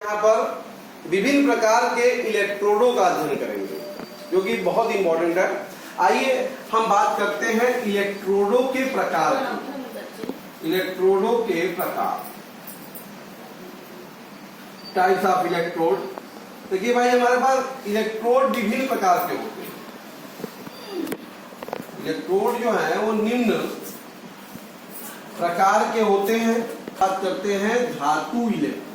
यहाँ पर विभिन्न प्रकार के इलेक्ट्रोडों का अध्ययन करेंगे जो कि बहुत इंपॉर्टेंट है। आइए हम बात करते हैं इलेक्ट्रोडों के प्रकार की। इलेक्ट्रोडों के प्रकार, टाइप्स ऑफ इलेक्ट्रोड। देखिए भाई, हमारे पास इलेक्ट्रोड विभिन्न प्रकार के होते हैं। इलेक्ट्रोड जो है वो निम्न प्रकार के होते हैं। बात करते हैं धातु इलेक्ट्रोड,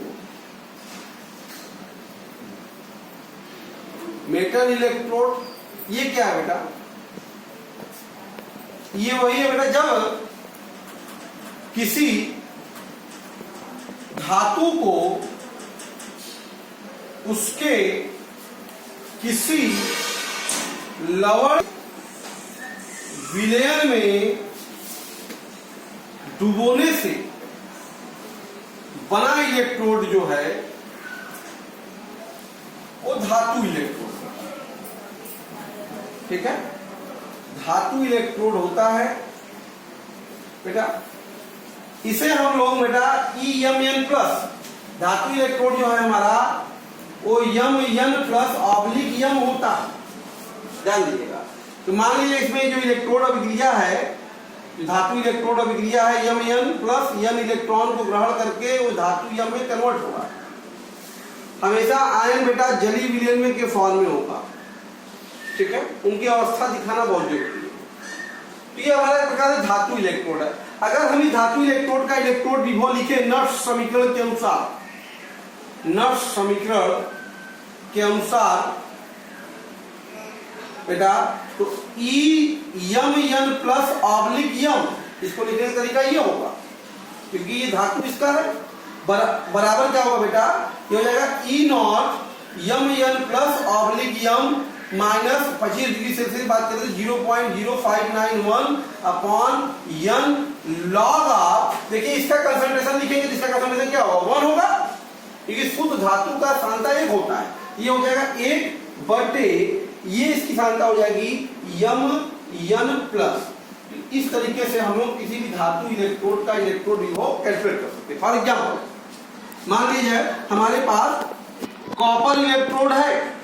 मेटल इलेक्ट्रोड। ये क्या है बेटा? ये वही है बेटा जब किसी धातु को उसके किसी लवण विलयन में डुबोने से बना इलेक्ट्रोड जो है वो धातु इलेक्ट्रोड, ठीक है। धातु इलेक्ट्रोड होता है बेटा, इसे हम लोग बेटा EMN प्लस, धातु इलेक्ट्रोड जो है हमारा वो MN प्लस ऑब्लिक M होता है, ध्यान दीजिएगा। तो मान लीजिए इसमें जो इलेक्ट्रोड अभिक्रिया है, जो धातु इलेक्ट्रोड अभिक्रिया है, MN प्लस N इलेक्ट्रॉन को ग्रहण करके वो धातु M में कन्वर्ट होगा। हमेशा आयन बेटा जलीय विलयन में के फॉर्म में होगा, ठीक है। उनकी अवस्था दिखाना बहुत जरूरी है। तो ये हमारा एक प्रकार से धातु इलेक्ट्रोड है। अगर हम इस धातु इलेक्ट्रोड का इलेक्ट्रोड विभव लिखे नर्स समीकरण के अनुसार, नर्स समीकरण के अनुसार बेटा, तो EMN प्लस ऑब्लिक M, इसको लिखने का तरीका ये होगा, क्योंकि ये धातु इसका है, बराबर क्या होगा बेटा? ये हो जाएगा E0 MN plus oblique M minus 25 degree Celsius बात करते हैं 0.0591 अपॉन N लॉग ऑफ, देखिए इसका कंसंट्रेशन लिखेंगे तो इसका कंसंट्रेशन क्या होगा? 1 होगा, क्योंकि शुद्ध धातु का सांद्रता 1 होता है। ये हो जाएगा 1 बटे, ये इसकी सांद्रता हो जाएगी MN प्लस। इस तरीके से हम लोग किसी भी धातु इलेक्ट्रोड का इलेक्ट्रोड विभव कैलकुलेट कर सकते हैं। फॉर एग्जाम्पल, मान लीजिए हमारे पास कॉपर इलेक्ट्रोड है,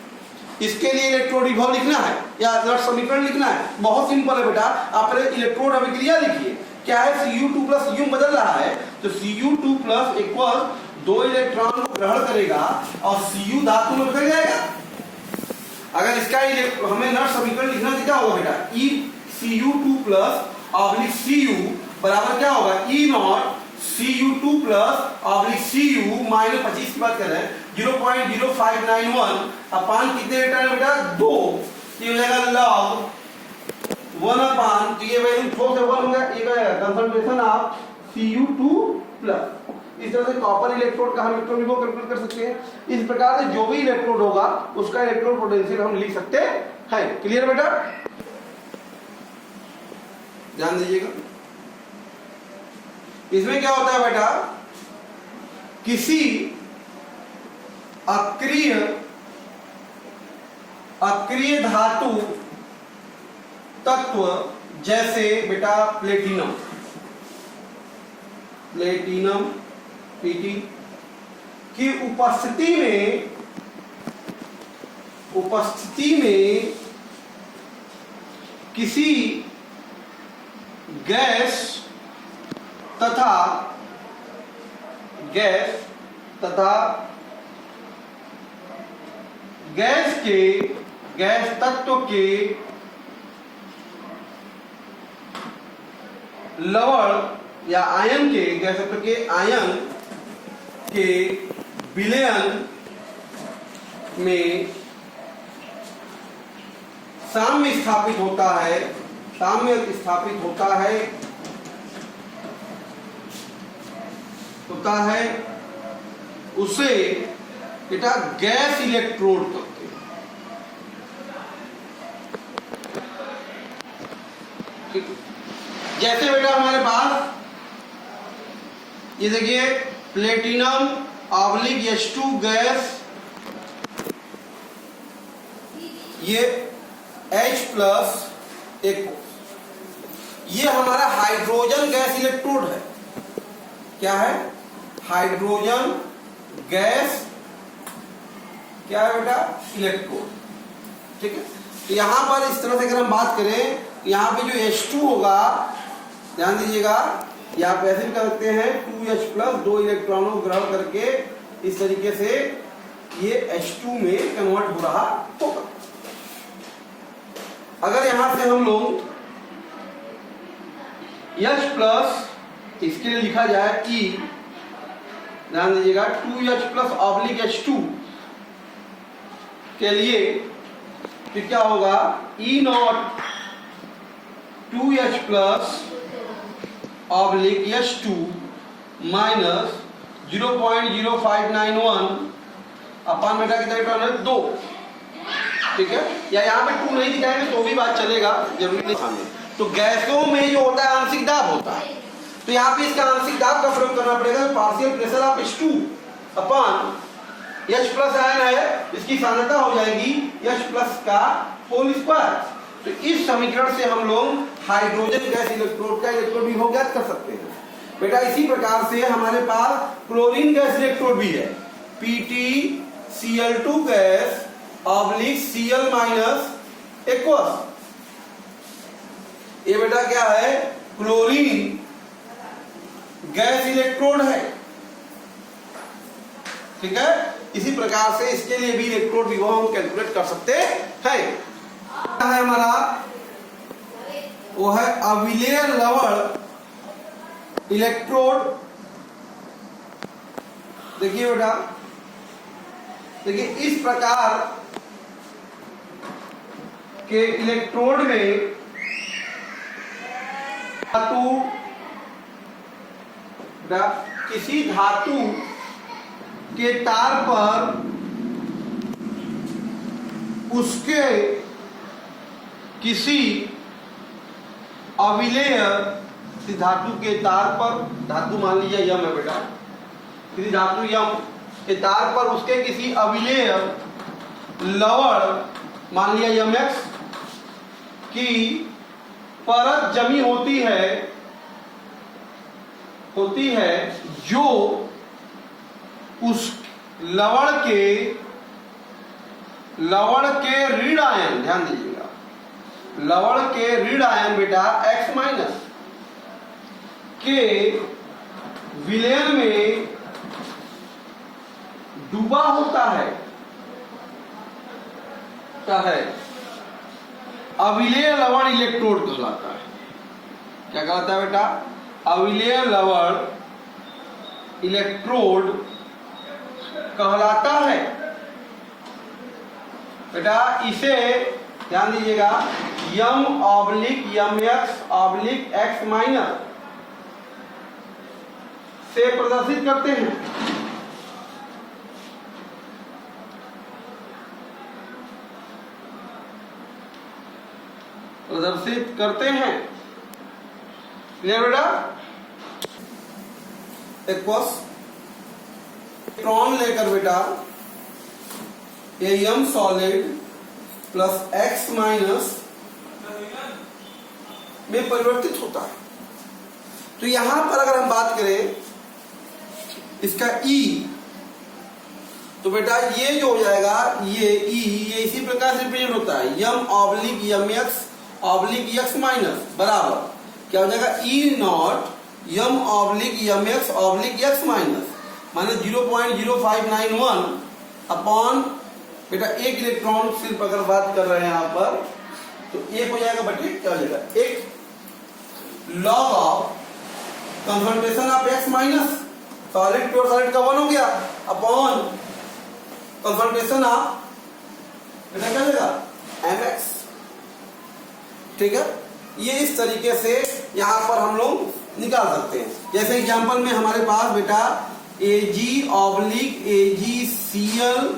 इसके लिए इलेक्ट्रोड विभव लिखना है या नर्स समीकरण लिखना है। बहुत सिंपल है बेटा, आप इलेक्ट्रोड अभिक्रिया लिखिए। क्या है? Cu2 प्लस U बदल रहा है, तो Cu2 प्लस इक्वल 2 इलेक्ट्रॉन को ग्रहण करेगा और Cu धातु में बदल जाएगा। अगर इसका हमें नर्स समीकरण लिखना तो क्या होगा बेटा? Cu2 प्लस ऑब्लिक Cu बराबर क्या होगा? E0 Cu2 plus oblique Cu minus 25 की बात कर रहे हैं 0.0591 अपान कितने इलेक्ट्रॉन है बेटा? 2। ये हो जाएगा log 1 अपान, तो ये वैल्यू 4 से 1 होगा, ये क्या है? Concentration of Cu2 plus. इस तरह से कॉपर इलेक्ट्रोड का हम इलेक्ट्रॉन विभव कैलकुलेट कर सकते हैं। इस प्रकार से जो भी इलेक्ट्रोड होगा उसका इलेक्ट्रोड पोटेंशियल हम लिख सकते हैं। क्लियर बेटा? ध्यान दीजिएगा। इसमें क्या होता है बेटा? किसी अक्रिय धातु तत्व जैसे बेटा प्लेटिनम Pt की उपस्थिति में किसी गैस तथा गैस तत्व के लवण या आयन के, गैस तत्व के आयन के विलयन में साम्य स्थापित होता है उसे बेटा गैस इलेक्ट्रोड कहते हैं। जैसे बेटा हमारे पास ये देखिए प्लेटिनम ऑब्लिक H2 गैस, ये H प्लस एक, ये हमारा हाइड्रोजन गैस इलेक्ट्रोड है। क्या है? हाइड्रोजन गैस क्या है बेटा, इलेक्ट्रोड। ठीक है, तो यहां पर इस तरह से अगर हम बात करें, यहाँ पे जो H2 होगा, ध्यान दीजिएगा, या आप ऐसे भी कर सकते हैं 2H+ 2 इलेक्ट्रॉनों को ग्रहण करके इस तरीके से ये H2 में कन्वर्ट हो रहा होगा। अगर यहां से हम लोग H+ इसके लिए लिखा जाए E, ध्यान दीजिएगा 2H+ H2 के लिए, फिर क्या होगा, E0 2H+ H2 माइनस 0.0591 अपन बेटा कितना इलेक्ट्रॉन है, 2। ठीक है, या यहाँ पे 2 नहीं दिखाएंगे तो भी बात चलेगा, जरूरी नहीं। तो गैसों में जो होता है आंशिक दाब होता है, तो यहाँ पे इसका आंशिक दाब का प्रयोग करना पड़ेगा। Partial pressure of H2 upon H+ ion है, इसकी सांद्रता हो जाएगी H+ का होल स्क्वायर। तो इस समीकरण से हम लोग हाइड्रोजन गैस इलेक्ट्रोड का इलेक्ट्रोड विभव ज्ञात कर सकते हैं बेटा। इसी प्रकार से हमारे पास क्लोरीन गैस इलेक्ट्रोड भी है, PtCl2 गैस Cl- एक्वस। ये बेटा क्या है, क्लोरीन गैस इलेक्ट्रोड है। ठीक है, इसी प्रकार से इसके लिए भी इलेक्ट्रोड विभव हम कैलकुलेट कर सकते हैं। है हमारा वो है अविलेय लवण इलेक्ट्रोड। देखिए बेटा, देखिए इस प्रकार के इलेक्ट्रोड में धातु, किसी धातु के तार पर उसके किसी अविलेय धातु के तार पर, धातु मान लीजिए यम है बेटा, किसी धातु यम के तार पर उसके किसी अविलेय लवण मान लिया Mx की परत जमी होती है जो उस लवण के ऋण आयन, ध्यान दीजिएगा, लवण के ऋण आयन बेटा X- के विलयन में डूबा होता है, क्या है, अविलेय लवण इलेक्ट्रोड कहलाता है। क्या कहलाता है बेटा, अविलेय लवण इलेक्ट्रोड कहलाता है बेटा। इसे ध्यान दीजिएगा M/Mx/X- से प्रदर्शित करते हैं। क्लियर बेटा। एक्वस इलेक्ट्रॉन लेकर बेटा ये M सॉलिड प्लस X- में परिवर्तित होता है। तो यहां पर अगर हम बात करें इसका E, तो बेटा ये जो हो जाएगा, ये E ये इसी प्रकार से रिप्रेजेंट होता है M/Mx/X- बराबर क्या हो जाएगा, E0 M/Mx/X- माइनस 0.0591 अपॉन बेटा एक इलेक्ट्रॉन सिर्फ अगर बात कर रहे हैं यहाँ पर, तो एक हो जाएगा बटे क्या हो जाएगा, एक log of concentration of X- solid pure solid का 1 हो गया अपॉन कंसंट्रेशन ऑफ बेटा क्या हो जाएगा Mx। ठीक है, ये इस तरीके से यहाँ पर हम लोग निकाल सकते हैं। जैसे एग्जांपल में हमारे पास बेटा Ag/AgCl/Cl-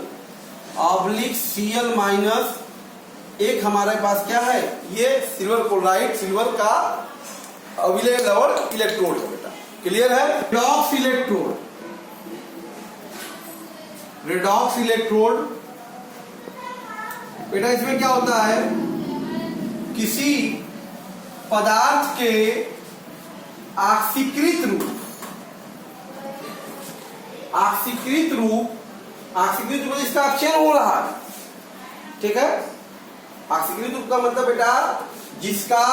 एक हमारे पास क्या है, ये सिल्वर क्लोराइड, सिल्वर का अविलेय लवण इलेक्ट्रोड है बेटा। क्लियर है। रेडॉक्स इलेक्ट्रोड बेटा, इसमें क्या होता है, किसी पदार्थ के ऑक्सीकृत रूप ऑक्सीकृत रूप इसका अपचयन हो रहा है, ठीक है। ऑक्सीकृत रूप का मतलब बेटा जिसका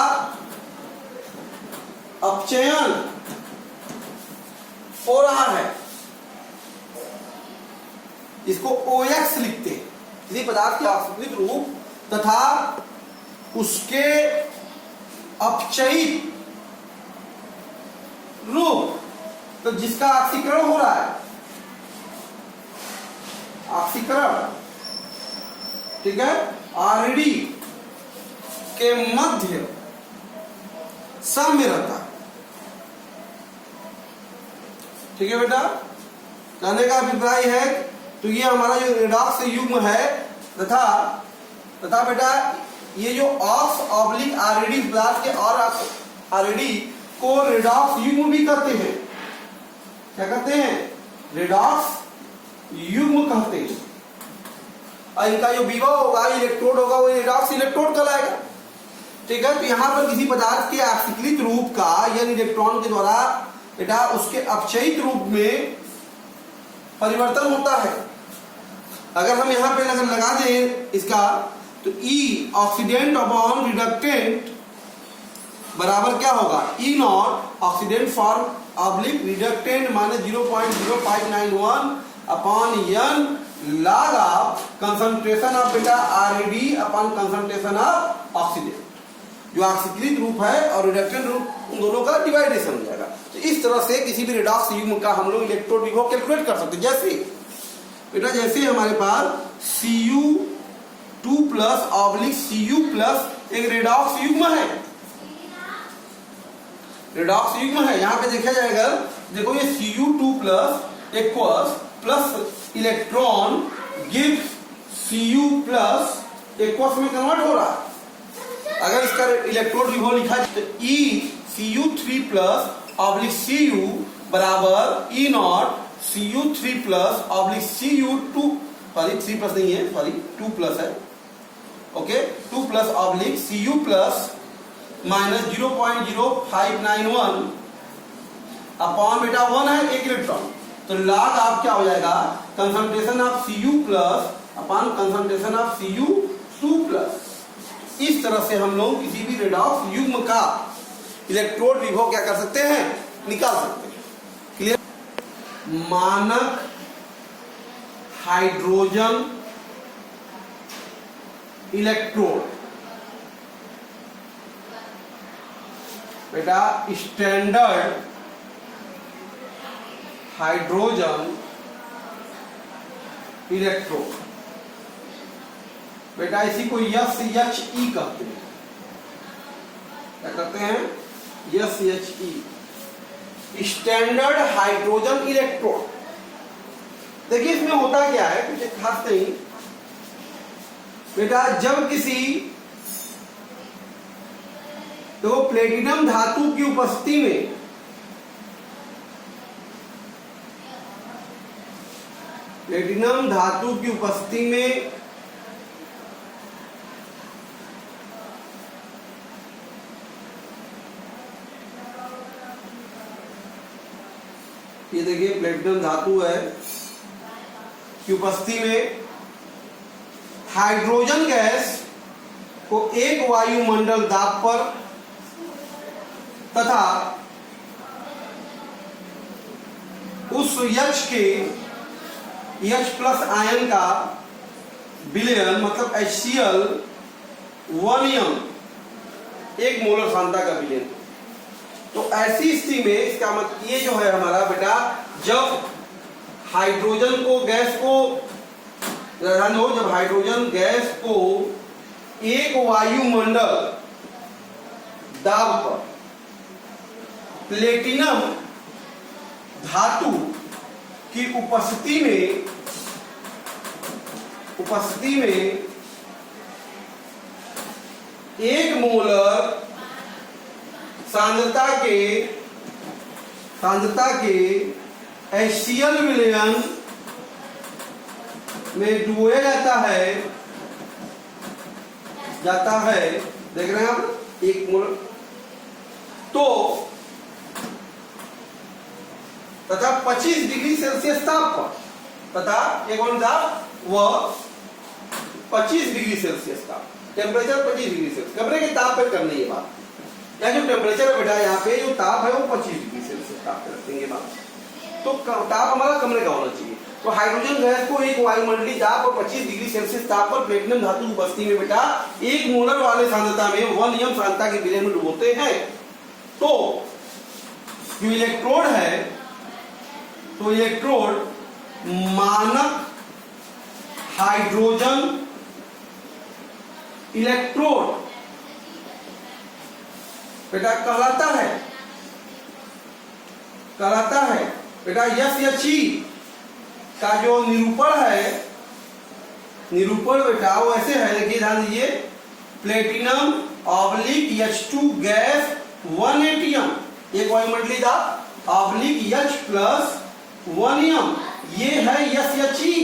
अपचयन हो रहा है, इसको OX लिखते हैं। किसी पदार्थ के ऑक्सीकृत रूप तथा उसके अपचयित रूप, तो जिसका ऑक्सीकरण हो रहा है, ऑक्सीकरण, ठीक है, आरडी के मध्य साम्य रहता है, ठीक है बेटा। कहने का अभिप्राय है तो ये हमारा जो रेडॉक्स युग्म है तथा बेटा ये जो ऑक्स ऑब्लिक आरडी पदार्थ के और आरडी को रेडॉक्स युग्म भी कहते हैं। क्या कहते हैं? रेडॉक्स युग्म कहते हैं। और इनका जो विभव होगा, इलेक्ट्रोड होगा, वो रेडॉक्स इलेक्ट्रोड कहलाएगा, ठीक है। तो यहां पर किसी पदार्थ के ऑक्सीकृत रूप का यानी इलेक्ट्रॉन के द्वारा बेटा उसके अपचयित रूप में परिवर्तन होता है। अगर हम यहां पे अगर लगा दें इसका, तो E ऑक्सीडेंट अपॉन रिडक्टेंट बराबर क्या होगा? E naught oxidant form oblique reductant minus 0.0591 upon n log of concentration of बेटा आरडी अपॉन कंसंट्रेशन ऑफ ऑक्सीडेंट। जो ऑक्सीकृत रूप है और रिडक्टेंट रूप, उन दोनों का डिवाइडेशन हो जाएगा। तो इस तरह से किसी भी रेडॉक्स युग्म का हम लोग इलेक्ट्रोड विभव कैलकुलेट कर सकते हैं। जैसे बेटा जैसे हमारे पास Cu2 plus oblique Cu plus एक रेडॉक्स युग्म है, रेडॉक्स युग्म है। यहां पे देखा जाएगा, देखो ये Cu2 plus aqueous plus electron gives Cu plus aqueous में कन्वर्ट हो रहा है। अगर इसका इलेक्ट्रोड विभव लिखा जाए तो ECU3 प्लस ऑब्लिक Cu बराबर E not Cu3 plus oblique Cu2, sorry 3 plus नहीं है, सॉरी 2 प्लस है, okay, 2 plus oblique Cu plus minus 0.0591 upon बेटा 1 है एक इलेक्ट्रॉन। तो लॉग आप क्या हो जाएगा? Concentration of Cu plus upon concentration of Cu2 plus. इस तरह से हम लोग किसी भी रेडॉक्स युग्म का इलेक्ट्रोड विभव क्या कर सकते हैं? निकाल सकते हैं। क्लियर? मानक हाइड्रोजन इलेक्ट्रोड बेटा स्टैंडर्ड हाइड्रोजन इलेक्ट्रोड बेटा इसी को SHE कहते हैं। क्या कहते हैं? SHE, standard hydrogen electrode. देखिए इसमें होता क्या है, कुछ खास नहीं बेटा। जब किसी तो प्लेटिनम धातु की उपस्थिति में प्लेटिनम धातु की उपस्थिति में ये देखिए प्लेटिनम धातु है की उपस्थिति में हाइड्रोजन गैस को एक वायुमंडल दाब पर तथा उस H के H प्लस आयन का विलयन मतलब HCl 1m, एक मोलर सांद्रता का विलयन। तो ऐसी स्थिति में इसका मतलब ये जो है हमारा बेटा, जब हाइड्रोजन को गैस को जब हाइड्रोजन गैस को एक वायुमंडल दाब पर प्लेटिनम धातु की उपस्थिति में 1 मोलर सांद्रता के HCl विलयन में डुबोया जाता है। देख रहे हैं आप, 1 मोलर तो तथा 25 डिग्री सेल्सियस ताप पर तथा एक कौन था वह 25 डिग्री सेल्सियस का टेम्परेचर 25 डिग्री सेल्सियस कमरे के ताप पर करनी है बात। या जो टेम्परेचर है बेटा यहाँ पे जो ताप है वो 25 डिग्री सेल्सियस ताप पे रखेंगे बात। तो ताप हमारा कमरे का होना चाहिए। तो हाइड्रोजन गैस को एक वायुमंडलीय ताप और 25 डिग्री सेल्सियस ताप पर प्लेटिनम धातु की उपस्थिति में बेटा 1 मोलर वाले सांद्रता में 1 m सांद्रता के विलय में डुबोते हैं। तो जो इलेक्ट्रोड है तो इलेक्ट्रोड मानक हाइड्रोजन इलेक्ट्रोड बेटा कहलाता है बेटा SHE का जो निरूपण है निरूपण बेटा वो ऐसे है, देखिए ध्यान दीजिए platinum oblique H2 gas 1 ATM एक वायुमंडलीय ताप ऑब्लिक H प्लस 1 m ये है SHE।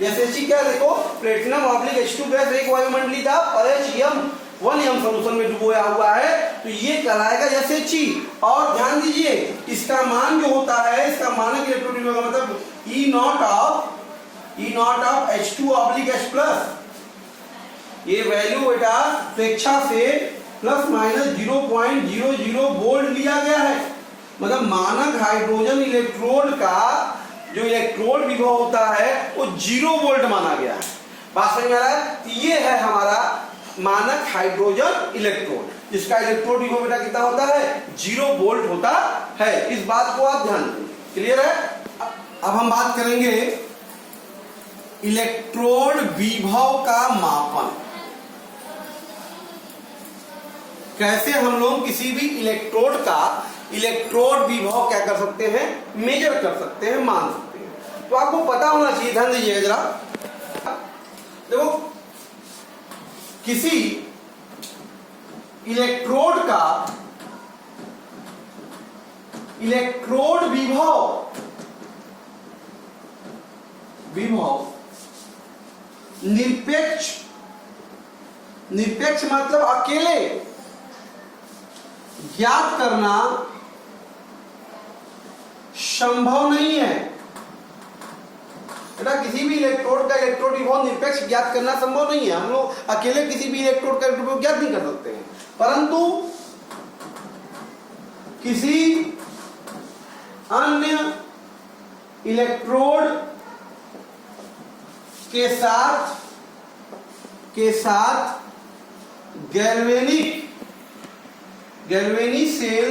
SHE क्या है देखो प्लेटिनम ऑब्लिक H2 गैस एक वायुमंडलीय ताप और HM 1 m सॉल्यूशन में डुबोया हुआ है तो ये कहलाएगा SHE। और ध्यान दीजिए इसका मान जो होता है इसका मानक इलेक्ट्रोड का मतलब E not of H2 oblique H plus ये वैल्यू बेटा स्वेच्छा से प्लस माइनस 0.00 वोल्ट लिया गया है। मतलब मानक हाइड्रोजन इलेक्ट्रोड का जो इलेक्ट्रोड विभव होता है वो 0 वोल्ट माना गया है। बात समझ में आ रहा है? ये है हमारा मानक हाइड्रोजन इलेक्ट्रोड जिसका इलेक्ट्रोड विभव बेटा कितना होता है 0 वोल्ट होता है। इस बात को आप ध्यान दें। क्लियर है? अब हम बात करेंगे इलेक्ट्रोड विभव का मापन। कैसे हम लोग किसी भी इलेक्ट्रोड का इलेक्ट्रोड विभव क्या कर सकते हैं मेजर कर सकते हैं मान सकते हैं। तो आपको पता होना चाहिए, ध्यान दीजिएगा जरा। देखो किसी इलेक्ट्रोड का इलेक्ट्रोड विभव निरपेक्ष मतलब अकेले ज्ञात करना संभव नहीं है। बेटा किसी भी इलेक्ट्रोड का इलेक्ट्रोड विभव निरपेक्ष ज्ञात करना संभव नहीं है। हम लोग अकेले किसी भी इलेक्ट्रोड का इलेक्ट्रोड विभव ज्ञात नहीं कर सकते हैं, परंतु किसी अन्य इलेक्ट्रोड के साथ गैल्वेनिक सेल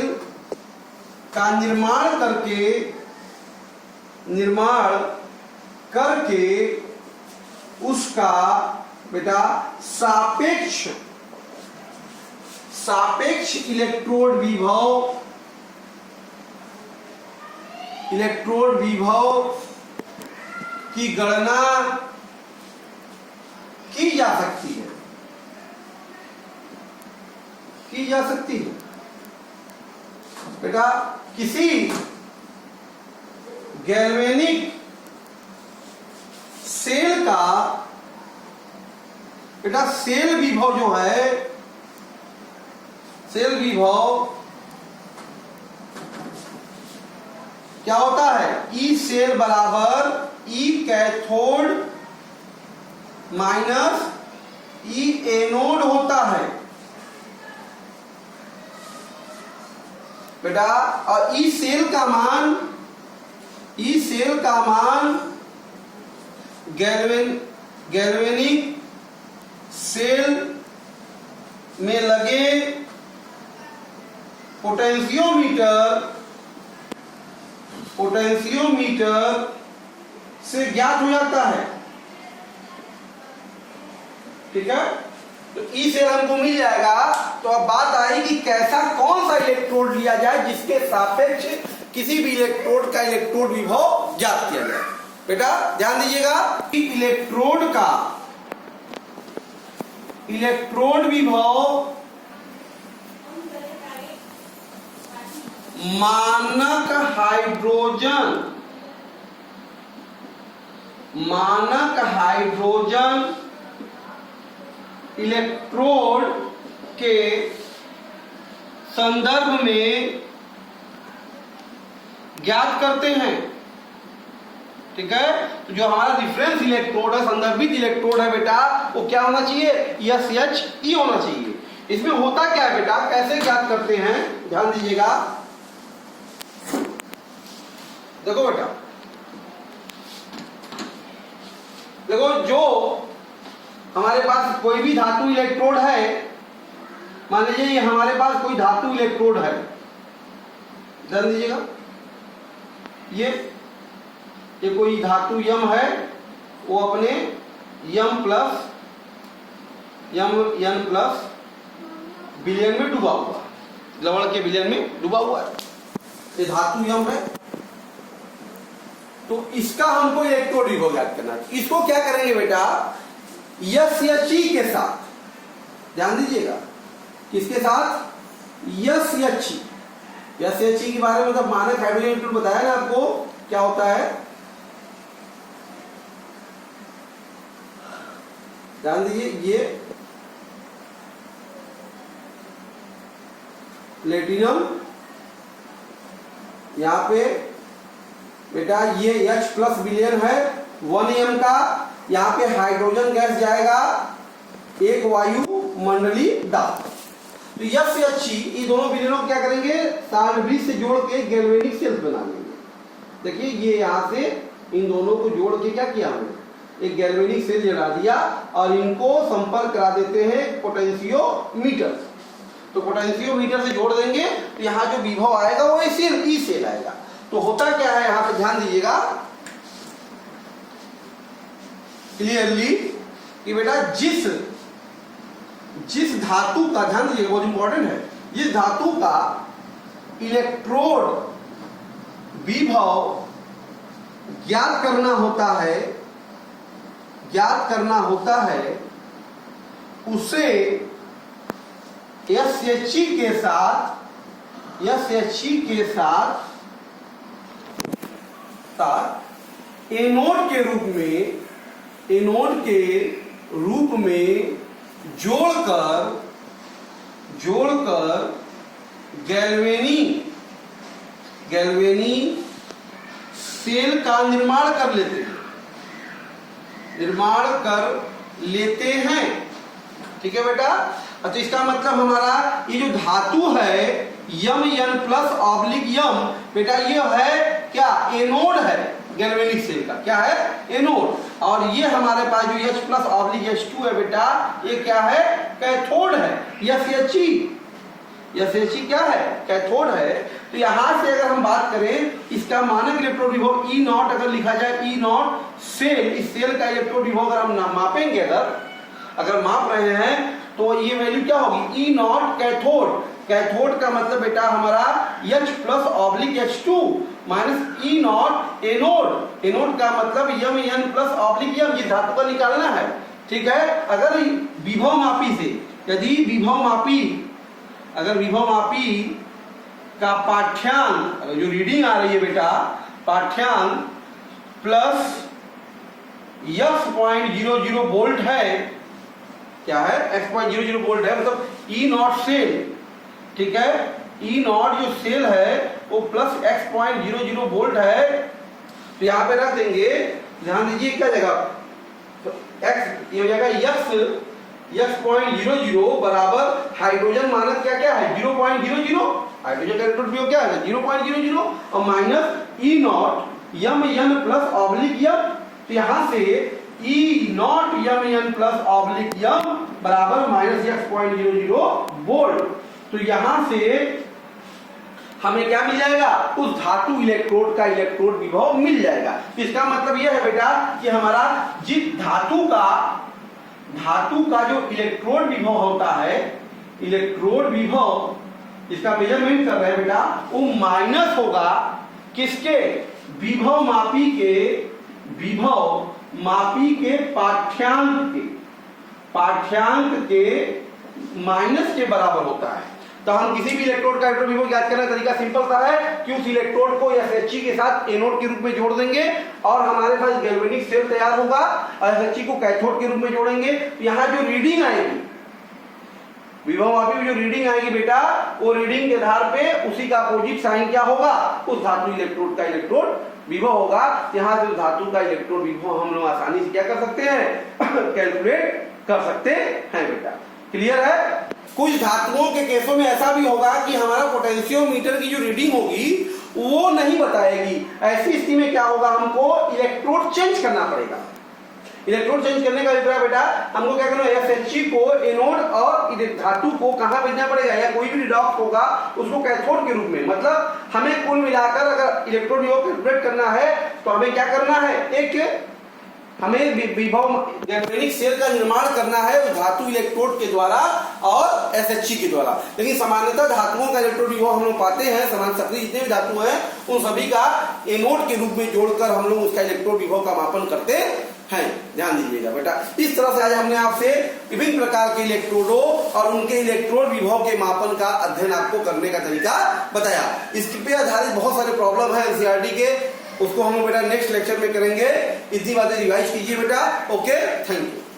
का निर्माण करके उसका बेटा सापेक्ष इलेक्ट्रोड विभव की गणना की जा सकती है बेटा किसी गैल्वेनिक सेल का बेटा सेल विभव जो है सेल विभव क्या होता है ई सेल बराबर ई कैथोड माइनस ई एनोड होता है बेटा। और ई सेल का मान गैल्वेनिक सेल में लगे पोटेंशियोमीटर से ज्ञात हो जाता है। ठीक है, तो ई सेल हमको मिल जाएगा। तो अब बात आई कि कैसा कौन सा इलेक्ट्रोड लिया जाए जिसके सापेक्ष किसी भी इलेक्ट्रोड का इलेक्ट्रोड विभव ज्ञात किया जाए। बेटा ध्यान दीजिएगा, इलेक्ट्रोड का इलेक्ट्रोड विभव मानक हाइड्रोजन इलेक्ट्रोड के संदर्भ में ज्ञात करते हैं। ठीक है। तो जो हमारा रिफरेंस इलेक्ट्रोड है, संदर्भित इलेक्ट्रोड है बेटा, वो क्या होना चाहिए, SHE होना चाहिए। इसमें होता क्या है बेटा, कैसे ज्ञात करते हैं, ध्यान दीजिएगा। देखो बेटा, देखो जो हमारे पास कोई भी धातु इलेक्ट्रोड है, मान लीजिए ये हमारे पास कोई धातु इलेक्ट्रोड है, ध्यान दीजिएगा, ये कोई धातु यम है, वो अपने यम प्लस एन प्लस विलयन में डूबा हुआ, लवण के विलयन में डूबा हुआ है, ये धातु यम है। तो इसका हमको इलेक्ट्रोड विभव ज्ञात करना है। इसको क्या करेंगे बेटा, SHE के साथ, ध्यान दीजिएगा, किसके साथ, SHE के बारे में मतलब मानक हाइड्रोजन इलेक्ट्रोड बताया ना आपको, क्या होता है, ध्यान दीजिए, ये प्लेटिनम, यहां पे बेटा ये H प्लस विलयन है 1m का, यहां पे हाइड्रोजन गैस जाएगा एक वायु मंडली दाब। तो SHE ये दोनों विलयनों को क्या करेंगे, सारणीबद्ध से जोड़ के गैल्वेनिक सेल्स बना लेंगे। देखिए ये यहां से इन दोनों को जोड़ के क्या किया हमने, एक गैल्वेनिक सेल जला दिया और इनको संपर्क करा देते हैं पोटेंशियोमीटर। तो पोटेंशियोमीटर से जोड़ देंगे तो यहाँ जो विभव आएगा वो ई सेल आएगा। तो होता क्या है, यहाँ पे ध्यान दीजिएगा क्लियरली कि बेटा जिस धातु का, ध्यान दीजिएगा बहुत इंपॉर्टेंट है, जिस धातु का इलेक्ट्रोड विभव ज्ञात करना होता है उसे SHE के साथ एनोड के रूप में जोड़कर गैल्वेनी सेल का निर्माण कर लेते हैं। ठीक है बेटा। तो इसका मतलब हमारा ये जो धातु है यम एन प्लस ऑब्लिक यम, बेटा ये है क्या, एनोड है गैल्वेनिक सेल का, क्या है, एनोड। और ये हमारे पास जो H प्लस ऑब्लिक H2 है बेटा, ये क्या है, कैथोड है। SHE क्या है, कैथोड है। तो यहां से अगर हम बात करें, इसका मानक इलेक्ट्रोड विभव E0 अगर लिखा जाए, E0 सेल, इस सेल का इलेक्ट्रोड विभव अगर हम मापेंगे, अगर माप रहे हैं तो ये वैल्यू क्या होगी, E0 कैथोड का मतलब बेटा हमारा H plus oblique H2 minus E0 anode का मतलब यम एन प्लस ऑब्लिक यम, ये धातु का निकालना है। ठीक है। अगर विभव मापी से, यदि विभव मापी का पाठ्यांक, जो रीडिंग आ रही है बेटा, पाठ्यांक प्लस X.00 वोल्ट है, क्या है, X.00 वोल्ट है, मतलब E0 सेल, ठीक है, E0 जो सेल है वो प्लस X.00 वोल्ट है। तो यहाँ पे रख देंगे, ध्यान दीजिए क्या जगह, तो X ये हो जाएगा X.00 बराबर हाइड्रोजन मानक क्या है 0.00, हाइड्रोजन का इलेक्ट्रोड विभव क्या है 0.00 और minus E0 M N plus oblique M. तो यहाँ से E0 M N plus oblique M बराबर माइनस X.00 वोल्ट। तो यहां से हमें क्या मिल जाएगा, उस धातु इलेक्ट्रोड का इलेक्ट्रोड विभव मिल जाएगा। तो इसका मतलब यह है बेटा कि हमारा जिस धातु का जो इलेक्ट्रोड विभव होता है, इलेक्ट्रोड विभव इसका मेजरमेंट कर रहे हैं बेटा, वो माइनस होगा किसके, विभव मापी के पाठ्यांक के माइनस के बराबर होता है। तो हम किसी भी इलेक्ट्रोड का इलेक्ट्रोड विभव ज्ञात करने का तरीका सिंपल सा है कि उस इलेक्ट्रोड को SHE के साथ एनोड के रूप में जोड़ देंगे और हमारे पास गैल्वेनिक सेल तैयार होगा और SHE को कैथोड के रूप में जोड़ेंगे। तो यहाँ जो रीडिंग आएगी, विभव मापी में जो रीडिंग आएगी बेटा, वो रीडिंग के आधार पे उसी का अपोजिट साइन क्या होगा, उस धातु इलेक्ट्रोड का इलेक्ट्रोड विभव होगा, यहाँ से धातु का इलेक्ट्रोड विभव हम लोग आसानी से क्या कर सकते हैं कैलकुलेट कर सकते हैं बेटा। क्लियर है। कुछ धातुओं के केसों में ऐसा भी होगा कि हमारा पोटेंशियोमीटर की जो रीडिंग होगी वो नहीं बताएगी। ऐसी स्थिति में क्या होगा, हमको इलेक्ट्रोड चेंज करना पड़ेगा। इलेक्ट्रोड चेंज करने का अभिप्राय बेटा हमको क्या करना है, FHC को एनोड और धातु को कहां भेजना पड़ेगा, या कोई भी रिडॉक्स होगा उसको कैथोड के रूप में। मतलब हमें कुल मिलाकर अगर इलेक्ट्रोड विभव कैलकुलेट करना है तो हमें क्या करना है, एक हमें विभव गैल्वेनिक सेल का निर्माण करना है उस धातु इलेक्ट्रोड के द्वारा और SHC के द्वारा। लेकिन सामान्यतः धातुओं का इलेक्ट्रोड विभव हम लोग पाते हैं, समान सक्रिय जितने भी धातु हैं उन सभी का एनोड के रूप में जोड़कर हम लोग उसका इलेक्ट्रोड विभव का मापन करते हैं। ध्यान दीजिएगा बेटा। इस तरह से आज हमने आपसे विभिन्न प्रकार के इलेक्ट्रोडों और उनके इलेक्ट्रोड विभव के मापन का अध्ययन आपको करने का तरीका बताया। इसके पे आधारित बहुत सारे प्रॉब्लम है NCERT के, उसको हम लोग बेटा नेक्स्ट लेक्चर में करेंगे। इतनी बातें रिवाइज कीजिए बेटा। Okay, thank you.